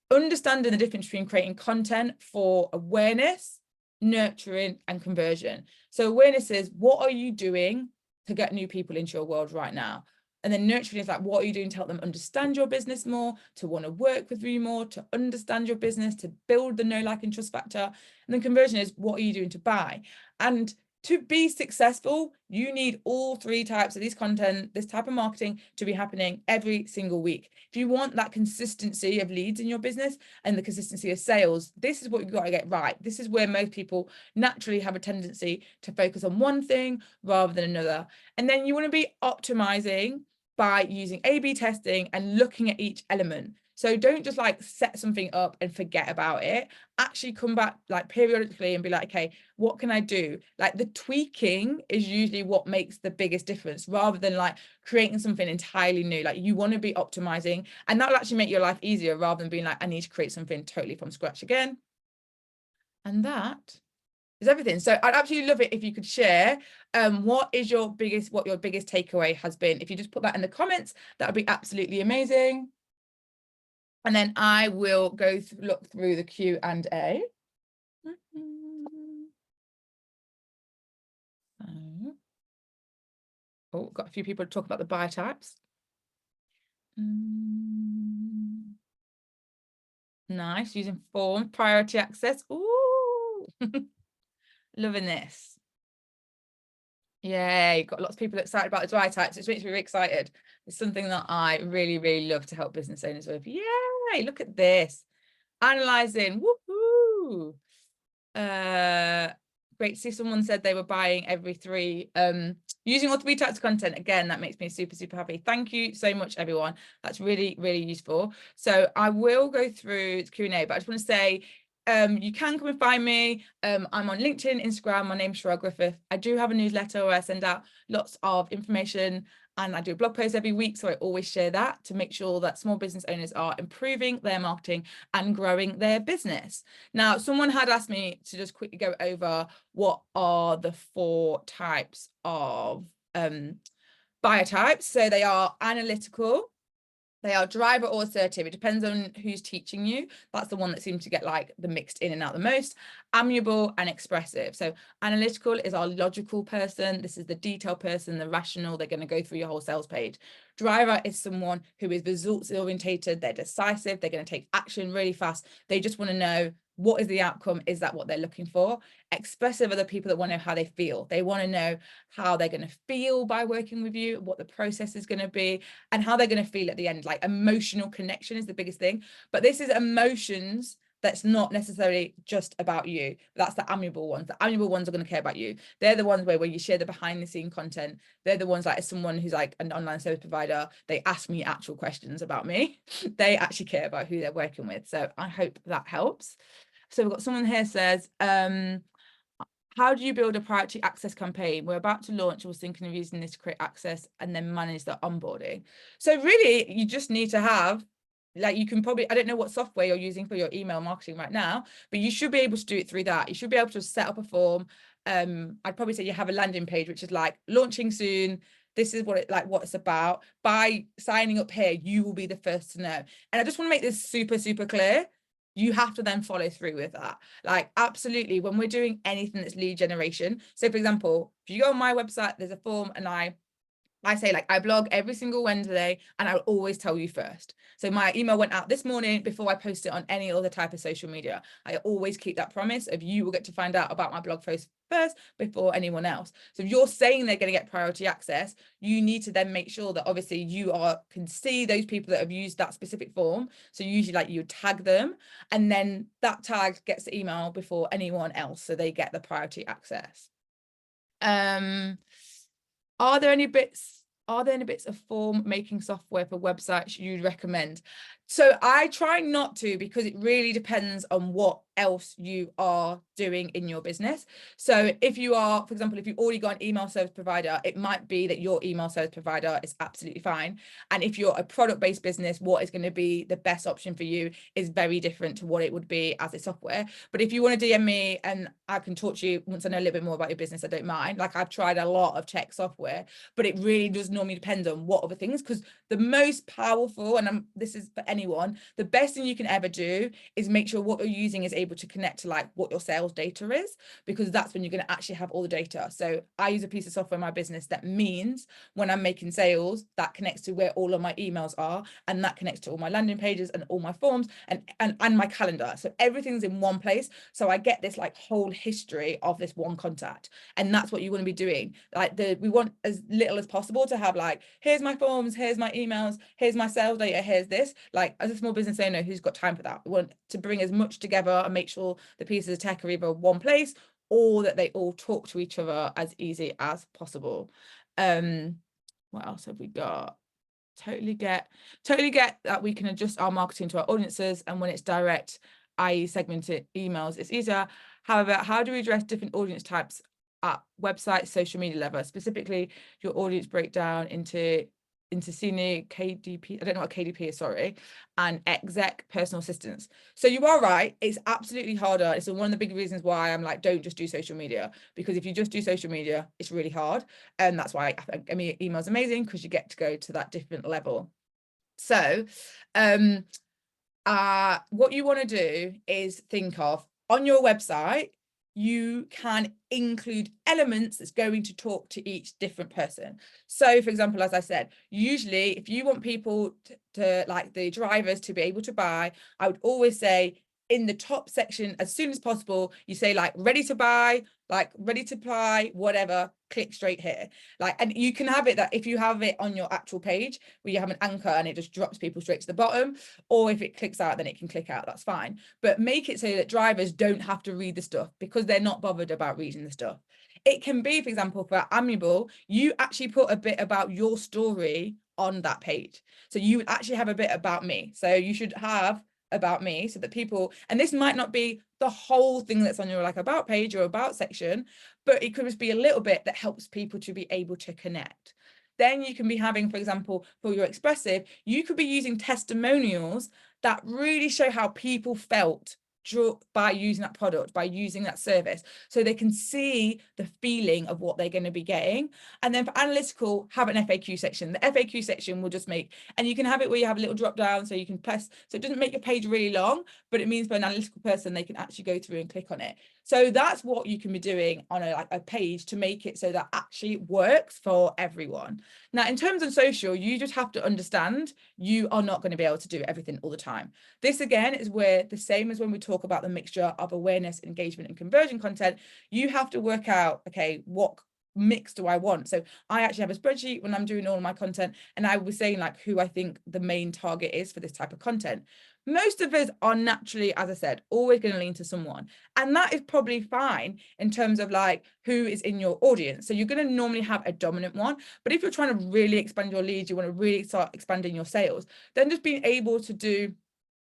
Understanding the difference between creating content for awareness, nurturing, and conversion. So awareness is, what are you doing to get new people into your world right now? And then nurturing is like, what are you doing to help them understand your business more, to want to work with you more, to understand your business, to build the know, like, and trust factor. And then conversion is, what are you doing to buy? And to be successful, you need all three types of this content, this type of marketing to be happening every single week. If you want that consistency of leads in your business and the consistency of sales, this is what you've got to get right. This is where most people naturally have a tendency to focus on one thing rather than another. And then you want to be optimizing by using A/B testing and looking at each element. So don't just like set something up and forget about it. Actually come back like periodically and be like, okay, what can I do? Like the tweaking is usually what makes the biggest difference rather than like creating something entirely new. Like you want to be optimizing, and that'll actually make your life easier rather than being like, I need to create something totally from scratch again. And that is everything. So I'd absolutely love it if you could share what your biggest takeaway has been. If you just put that in the comments, that would be absolutely amazing. And then I will go look through the Q&A. Oh, got a few people to talk about the buyer types. Nice, using form, priority access. Ooh, loving this. Yay, got lots of people excited about the buyer types. It makes me really excited. It's something that I really, really love to help business owners with. Yay, look at this. Analyzing, woohoo. Great to see someone said they were buying every three, using all three types of content. Again, that makes me super, super happy. Thank you so much, everyone. That's really, really useful. So I will go through the Q&A, but I just want to say, you can come and find me. I'm on LinkedIn, Instagram. My name's Charelle Griffith. I do have a newsletter where I send out lots of information and I do a blog post every week. So I always share that to make sure that small business owners are improving their marketing and growing their business. Now, someone had asked me to just quickly go over what are the 4 types of buyer types. So they are analytical, they are driver or assertive. It depends on who's teaching you. That's the one that seems to get like the mixed in and out the most. Amiable and expressive. So analytical is our logical person. This is the detail person, the rational. They're going to go through your whole sales page. Driver is someone who is results orientated. They're decisive. They're going to take action really fast. They just want to know, what is the outcome? Is that what they're looking for? Expressive are the people that want to know how they feel. They want to know how they're going to feel by working with you, what the process is going to be, and how they're going to feel at the end. Like emotional connection is the biggest thing. But this is emotions that's not necessarily just about you. That's the amiable ones. The amiable ones are going to care about you. They're the ones where you share the behind the scene content. They're the ones like, as someone who's like an online service provider, they ask me actual questions about me. They actually care about who they're working with. So I hope that helps. So we've got someone here says, how do you build a priority access campaign? We're about to launch. I was thinking of using this to create access and then manage the onboarding. So really, you just need to have, like, you can probably, I don't know what software you're using for your email marketing right now, but you should be able to do it through that. You should be able to set up a form. I'd probably say you have a landing page, which is like launching soon. This is what it's about. By signing up here, you will be the first to know. And I just want to make this super, super clear. You have to then follow through with that. Like, absolutely, when we're doing anything that's lead generation. So for example, if you go on my website, there's a form, and I say, like, I blog every single Wednesday and I'll always tell you first. So my email went out this morning before I post it on any other type of social media. I always keep that promise of, you will get to find out about my blog post first before anyone else. So if you're saying they're going to get priority access, you need to then make sure that obviously you can see those people that have used that specific form. So usually, like, you tag them, and then that tag gets the email before anyone else, so they get the priority access. Are there any bits of form making software for websites you'd recommend? So I try not to, because it really depends on what else you are doing in your business. So if you are, for example, if you've already got an email service provider, it might be that your email service provider is absolutely fine. And if you're a product-based business, what is going to be the best option for you is very different to what it would be as a software. But if you want to DM me and I can talk to you once I know a little bit more about your business, I don't mind. Like, I've tried a lot of tech software, but it really does normally depend on what other things, because the most powerful, and this is for anyone, the best thing you can ever do is make sure what you're using is able to connect to like what your sales data is, because that's when you're going to actually have all the data. So I use a piece of software in my business that means when I'm making sales, that connects to where all of my emails are, and that connects to all my landing pages and all my forms and my calendar. So everything's in one place. So I get this like whole history of this one contact, and that's what you want to be doing. Like, we want as little as possible to have like, here's my forms, here's my emails, here's my sales data, here's this. Like, as a small business owner, who's got time for that? We want to bring as much together and make sure the pieces of tech are either one place or that they all talk to each other as easy as possible. What else have we got? Totally get that we can adjust our marketing to our audiences, and when it's direct, i.e. segmented emails, it's easier. However, how do we address different audience types at website, social media level, specifically your audience breakdown into senior, KDP, I don't know what KDP is, sorry, and exec personal assistants? So you are right, it's absolutely harder. It's one of the big reasons why I'm like, don't just do social media, because if you just do social media, it's really hard. And that's why I mean, email's amazing, because you get to go to that different level. So what you want to do is think of, on your website, you can include elements that's going to talk to each different person. So for example, as I said, usually if you want people to like the drivers to be able to buy, I would always say in the top section, as soon as possible, you say like ready to buy, like ready to apply, whatever, click straight here. Like, and you can have it that if you have it on your actual page where you have an anchor and it just drops people straight to the bottom, or if it clicks out, then it can click out, that's fine. But make it so that drivers don't have to read the stuff, because they're not bothered about reading the stuff. It can be, for example, for Amiable, you actually put a bit about your story on that page. So you would actually have a bit about me. So you should have about me, so that people, and this might not be the whole thing that's on your like about page or about section, but it could just be a little bit that helps people to be able to connect. Then you can be having, for example, for your expressive, you could be using testimonials that really show how people felt by using that product, by using that service, so they can see the feeling of what they're going to be getting. And then for analytical, have an FAQ section. The FAQ section will just make, and you can have it where you have a little drop down, so you can press, so it doesn't make your page really long, but it means for an analytical person, they can actually go through and click on it. So that's what you can be doing on a page to make it so that actually works for everyone. Now, in terms of social, you just have to understand you are not going to be able to do everything all the time. This again is where, the same as when we talk about the mixture of awareness, engagement, and conversion content, you have to work out, okay, what mix do I want? So I actually have a spreadsheet when I'm doing all of my content, and I was saying like who I think the main target is for this type of content. Most of us are naturally, as I said, always going to lean to someone, and that is probably fine in terms of like who is in your audience. So you're going to normally have a dominant one, but if you're trying to really expand your leads, you want to really start expanding your sales, then just being able to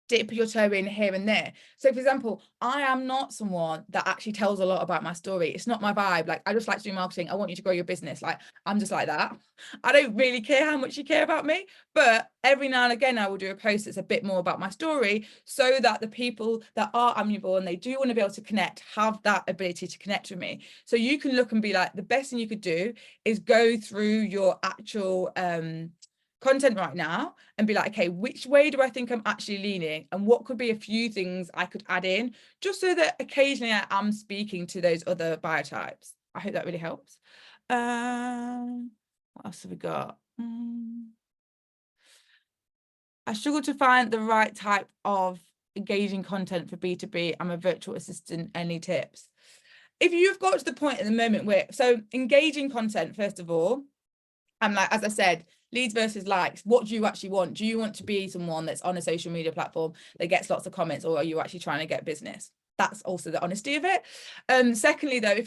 dip your toe in here and there. So for example, I am not someone that actually tells a lot about my story. It's not my vibe. Like, I just like to do marketing. I want you to grow your business. Like, I'm just like that. I don't really care how much you care about me, but every now and again I will do a post that's a bit more about my story, so that the people that are amiable and they do want to be able to connect have that ability to connect with me. So you can look and be like, the best thing you could do is go through your actual content right now and be like, okay, which way do I think I'm actually leaning, and what could be a few things I could add in, just so that occasionally I am speaking to those other buyer types. I hope that really helps. What else have we got? I struggle to find the right type of engaging content for B2B. I'm a virtual assistant. Any tips? If you've got to the point at the moment where, so engaging content, first of all, I'm like, as I said, leads versus likes. What do you actually want? Do you want to be someone that's on a social media platform that gets lots of comments, or are you actually trying to get business? that's also the honesty of it. Secondly, though,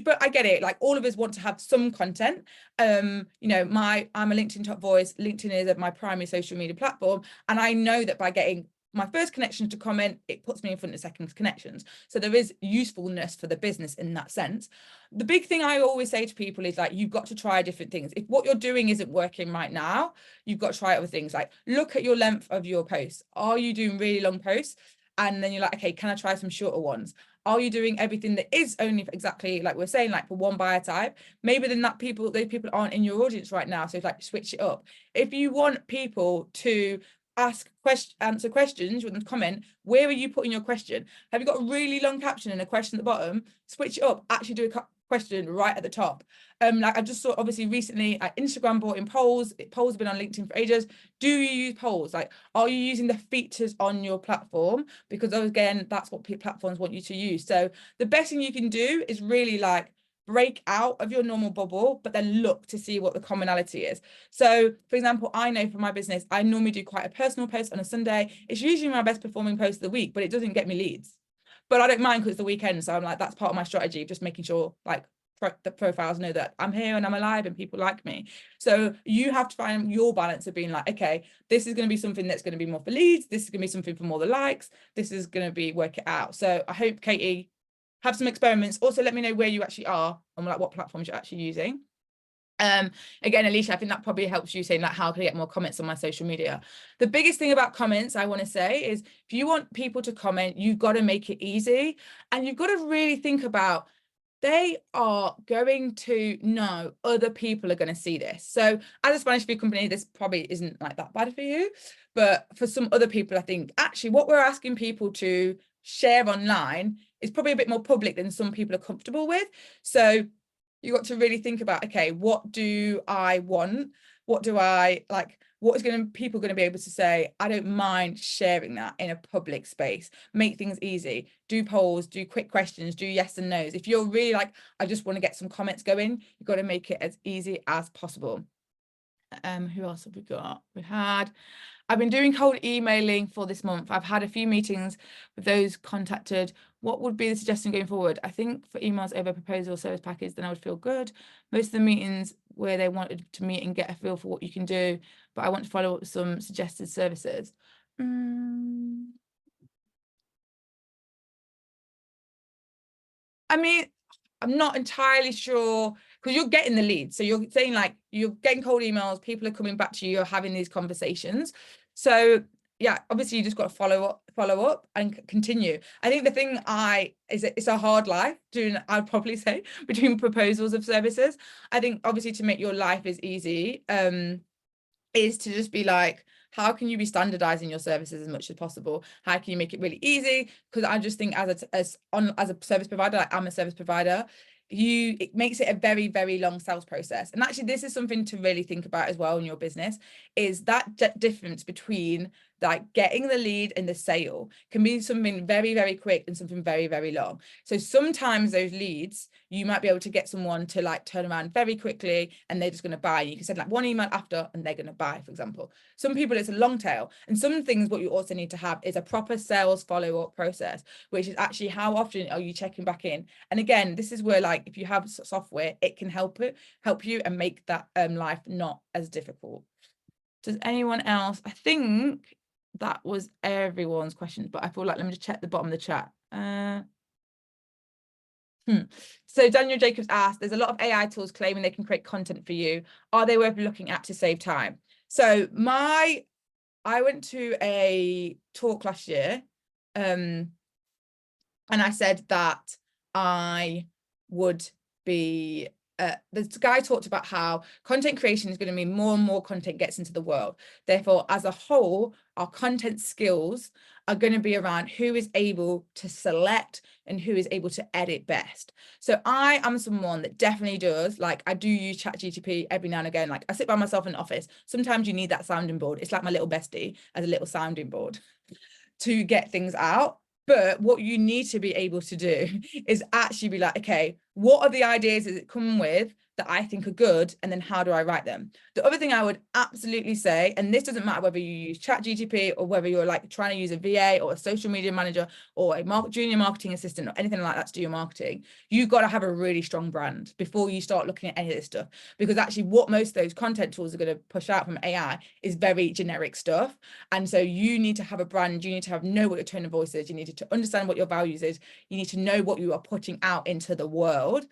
but I get it, like all of us want to have some content. I'm a LinkedIn top voice. LinkedIn is my primary social media platform, and I know that by getting my first connections to comment, it puts me in front of second connections. So there is usefulness for the business in that sense. The big thing I always say to people is like, you've got to try different things. If what you're doing isn't working right now, you've got to try other things. Like, look at your length of your posts. Are you doing really long posts? And then you're like, okay, can I try some shorter ones? Are you doing everything that is only for exactly like we're saying, like for one buyer type? Maybe then those people aren't in your audience right now. So it's like, switch it up. If you want people to answer questions with a comment, where are you putting your question? Have you got a really long caption and a question at the bottom? Switch it up, actually do a question right at the top. Like I just saw, obviously recently Instagram brought in polls. Polls have been on LinkedIn for ages. Do you use polls? Like, are you using the features on your platform? Because again, that's what platforms want you to use. So the best thing you can do is really like break out of your normal bubble, but then look to see what the commonality is. So for example, I know for my business, I normally do quite a personal post on a Sunday. It's usually my best performing post of the week, but it doesn't get me leads. But I don't mind because it's the weekend. So I'm like, that's part of my strategy, just making sure like the profiles know that I'm here and I'm alive and people like me. So you have to find your balance of being like, okay, this is going to be something that's going to be more for leads. This is going to be something for more the likes. This is going to be work it out. So I hope, Katie, have some experiments. Also, let me know where you actually are and like what platforms you're actually using. Again, Alicia, I think that probably helps you saying like, how can I get more comments on my social media? The biggest thing about comments I want to say is if you want people to comment, you've got to make it easy, and you've got to really think about they are going to know other people are going to see this. So as a Spanish food company, this probably isn't like that bad for you, but for some other people, I think actually what we're asking people to share online is probably a bit more public than some people are comfortable with. So you got to really think about, okay, what do I want? What do I like? What is people going to be able to say? I don't mind sharing that in a public space. Make things easy. Do polls, do quick questions, do yes and no's. If you're really like, I just want to get some comments going, you've got to make it as easy as possible. Who else have we got? I've been doing cold emailing for this month. I've had a few meetings with those contacted. What would be the suggestion going forward? I think for emails over proposal service package, then I would feel good. Most of the meetings where they wanted to meet and get a feel for what you can do, but I want to follow up with some suggested services. I mean, I'm not entirely sure because you're getting the lead. So you're saying like you're getting cold emails, people are coming back to you, you're having these conversations. So yeah, obviously you just got to follow up and continue. I think the thing it's a hard life doing, I'd probably say, between proposals of services. I think obviously to make your life as easy is to just be like, how can you be standardizing your services as much as possible? How can you make it really easy? Because I just think as a service provider, like I'm a service provider, it makes it a very, very long sales process. And actually, this is something to really think about as well in your business, is that difference between like getting the lead and the sale can be something very, very quick and something very, very long. So sometimes those leads, you might be able to get someone to like turn around very quickly and they're just going to buy. You can send like one email after and they're going to buy, for example. Some people, it's a long tail. And some things, what you also need to have is a proper sales follow-up process, which is actually how often are you checking back in? And again, this is where like, if you have software, it can help you and make that life not as difficult. Does anyone else? I think that was everyone's questions, but I feel like, let me just check the bottom of the chat. So Daniel Jacobs asked, there's a lot of AI tools claiming they can create content for you. Are they worth looking at to save time? So I went to a talk last year, and I said that I would be, this guy talked about how content creation is going to mean more and more content gets into the world. Therefore, as a whole, our content skills are going to be around who is able to select and who is able to edit best. So I am someone that definitely does, like I do use ChatGPT every now and again. Like I sit by myself in the office. Sometimes you need that sounding board. It's like my little bestie as a little sounding board to get things out. But what you need to be able to do is actually be like, okay, what are the ideas that it come with that I think are good, and then how do I write them? The other thing I would absolutely say, and this doesn't matter whether you use ChatGPT or whether you're like trying to use a VA or a social media manager or a junior marketing assistant or anything like that to do your marketing, you've got to have a really strong brand before you start looking at any of this stuff. Because actually what most of those content tools are going to push out from AI is very generic stuff. And so you need to have a brand, you need to know what your tone of voice is, you need to understand what your values is, you need to know what you are putting out into the world.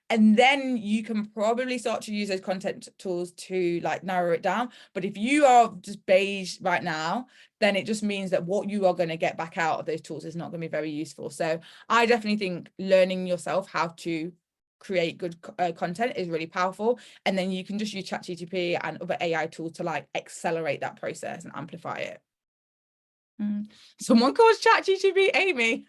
And then you can probably start to use those content tools to like narrow it down. But if you are just beige right now, then it just means that what you are going to get back out of those tools is not going to be very useful. So I definitely think learning yourself how to create good content is really powerful. And then you can just use ChatGPT and other AI tools to like accelerate that process and amplify it. Someone calls ChatGPT Amy.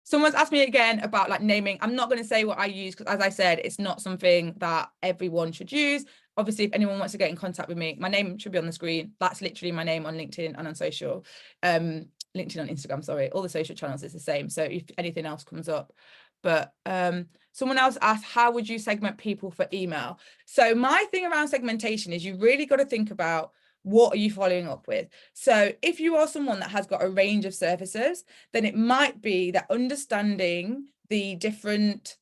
Someone's asked me again about like naming. I'm not going to say what I use because, as I said, it's not something that everyone should use. Obviously, if anyone wants to get in contact with me, my name should be on the screen. That's literally my name on LinkedIn and on social. LinkedIn on Instagram, sorry. All the social channels is the same. So if anything else comes up. But someone else asked, how would you segment people for email? So my thing around segmentation is you really got to think about what are you following up with? So if you are someone that has got a range of services, then it might be that understanding the different,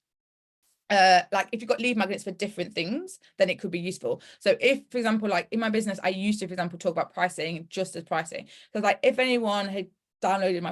like if you've got lead magnets for different things, then it could be useful. So if, for example, like in my business, I used to, for example, talk about pricing just as pricing. So like if anyone had downloaded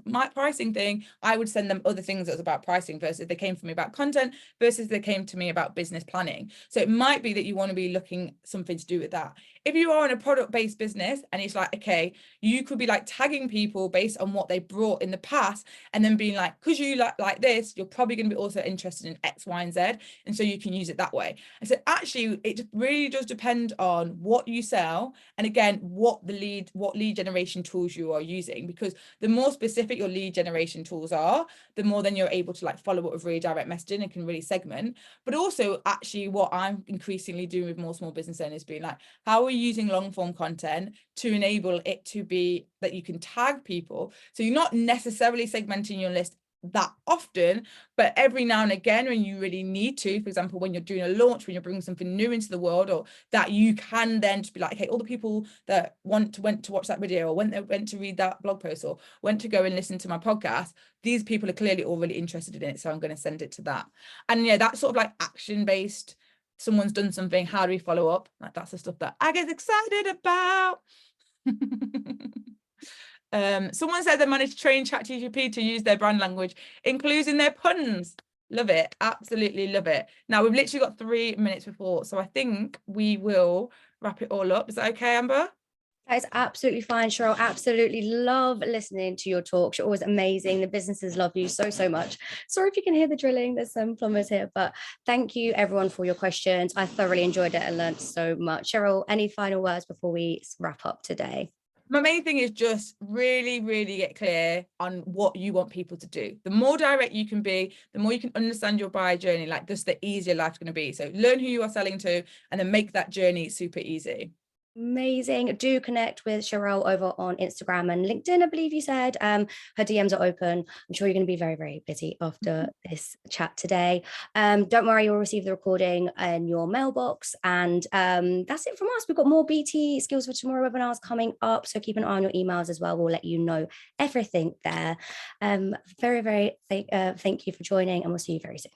my pricing thing, I would send them other things that was about pricing versus they came to me about content versus they came to me about business planning. So it might be that you want to be looking something to do with that. If you are in a product-based business and it's like, okay, you could be like tagging people based on what they brought in the past and then being like, because you like this, you're probably going to be also interested in X, Y, and Z. And so you can use it that way. And so actually, it really does depend on what you sell. And again, what lead generation tools you are using, because the more specific your lead generation tools are, the more then you're able to like follow up with really direct messaging and can really segment. But also actually what I'm increasingly doing with more small business owners being like, how are you using long form content to enable it to be that you can tag people? So you're not necessarily segmenting your list that often, but every now and again when you really need to, for example, when you're doing a launch, when you're bringing something new into the world, or that you can then just be like, okay, all the people that went to watch that video or went to read that blog post or went to go and listen to my podcast, these people are clearly all really interested in it, so I'm going to send it to that. And yeah, that's sort of like action based. Someone's done something, how do we follow up? Like that's the stuff that I get excited about. Someone said they managed to train ChatGPT to use their brand language, including their puns. Love it. Absolutely love it. Now we've literally got 3 minutes before, so I think we will wrap it all up. Is that okay, Amber? That is absolutely fine, Charelle. Absolutely love listening to your talks. You're always amazing. The businesses love you so, so much. Sorry if you can hear the drilling. There's some plumbers here, but thank you everyone for your questions. I thoroughly enjoyed it and learned so much. Charelle, any final words before we wrap up today? My main thing is just really, really get clear on what you want people to do. The more direct you can be, the more you can understand your buyer journey, like just the easier life's going to be. So learn who you are selling to and then make that journey super easy. Amazing. Do connect with Charelle over on Instagram and LinkedIn, I believe you said. Her DMs are open. I'm sure you're going to be very, very busy after this chat today. Don't worry, you'll receive the recording in your mailbox. And that's it from us. We've got more BT Skills for Tomorrow webinars coming up. So keep an eye on your emails as well. We'll let you know everything there. Very, very thank you for joining, and we'll see you very soon.